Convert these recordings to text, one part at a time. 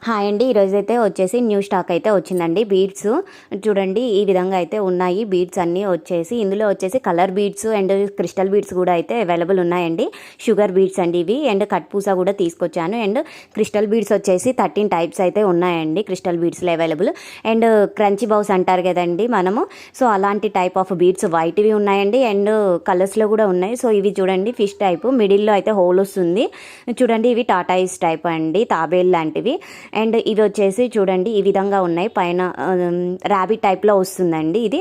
Hi అండి. ఈరోజైతే వచ్చేసి న్యూ స్టాక్ అయితే వచ్చిందండి బీడ్స్. చూడండి ఈ విధంగా అయితే ఉన్నాయి బీడ్స్ అన్నీ వచ్చేసి. ఇందులో వచ్చేసి colour beads and crystal beads కూడా అయితే అవైలబుల్ ఉన్నాయండి. షుగర్ బీడ్స్ అండి ఇవి. అండ్ కట్ పూస కూడా తీసుకొచ్చాను. అండ్ క్రిస్టల్ బీడ్స్ వచ్చేసి 13 టైప్స్ అయితే ఉన్నాయండి క్రిస్టల్ బీడ్స్లో అవైలబుల్. అండ్ క్రంచీ బౌస్ అంటారు కదండి మనము, సో అలాంటి టైప్ ఆఫ్ బీడ్స్ వైట్వి ఉన్నాయండి అండ్ కలర్స్లో కూడా ఉన్నాయి. సో ఇవి చూడండి ఫిష్ టైప్, మిడిల్లో అయితే హోల్ వస్తుంది. చూడండి ఇవి టాటాయిస్ టైప్ అండి, తాబేల్ లాంటివి. అండ్ ఇవి వచ్చేసి చూడండి ఈ విధంగా ఉన్నాయి. పైన ర్యాబిట్ టైప్లో వస్తుందండి. ఇది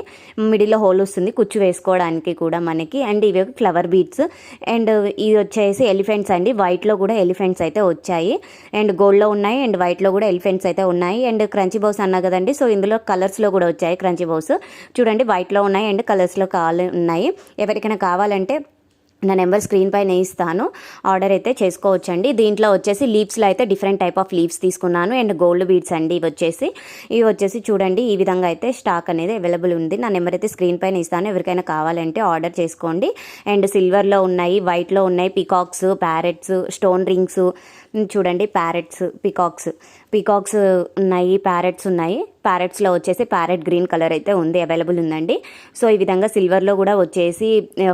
మిడిల్లో హోల్ వస్తుంది కుచ్చు వేసుకోవడానికి కూడా మనకి. అండ్ ఇవి ఫ్లవర్ బీడ్స్. అండ్ ఇది వచ్చేసి ఎలిఫెంట్స్ అండి. వైట్లో కూడా ఎలిఫెంట్స్ అయితే వచ్చాయి. అండ్ గోల్డ్లో ఉన్నాయి అండ్ వైట్లో కూడా ఎలిఫెంట్స్ అయితే ఉన్నాయి. అండ్ క్రంచీ బౌస్ అన్నా కదండి, సో ఇందులో కలర్స్లో కూడా వచ్చాయి క్రంచీ బౌస్. చూడండి వైట్లో ఉన్నాయి అండ్ కలర్స్లో ఉన్నాయి. ఎవరికైనా కావాలంటే నా నెంబర్ స్క్రీన్ పైన ఇస్తాను, ఆర్డర్ అయితే చేసుకోవచ్చండి. దీంట్లో వచ్చేసి లీవ్స్లో అయితే డిఫరెంట్ టైప్ ఆఫ్ లీవ్స్ తీసుకున్నాను. అండ్ గోల్డ్ బీడ్స్ అండి ఇవి వచ్చేసి చూడండి ఈ విధంగా అయితే స్టాక్ అనేది అవైలబుల్ ఉంది. నా నెంబర్ అయితే స్క్రీన్ పైన ఇస్తాను, ఎవరికైనా కావాలంటే ఆర్డర్ చేసుకోండి. అండ్ సిల్వర్లో ఉన్నాయి, వైట్లో ఉన్నాయి, పీకాక్స్, ప్యారెట్స్, స్టోన్ రింగ్స్. చూడండి ప్యారెట్స్, పీకాక్స్ ఉన్నాయి, ప్యారెట్స్ ఉన్నాయి. ప్యారెట్స్లో వచ్చేసి ప్యారెట్ గ్రీన్ కలర్ అయితే ఉంది, అవైలబుల్ ఉందండి. సో ఈ విధంగా సిల్వర్లో కూడా వచ్చేసి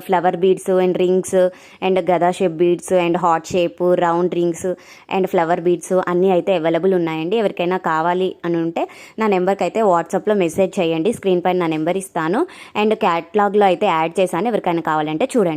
flower beads and rings and gada shape beads and heart shape, round rings and flower beads అన్నీ అయితే అవైలబుల్ ఉన్నాయండి. ఎవరికైనా కావాలి అని ఉంటే నా నెంబర్కి అయితే వాట్సాప్లో మెసేజ్ చేయండి, స్క్రీన్ పైన నా నెంబర్ ఇస్తాను. అండ్ క్యాటలాగ్లో అయితే యాడ్ చేశాను, ఎవరికైనా కావాలంటే చూడండి.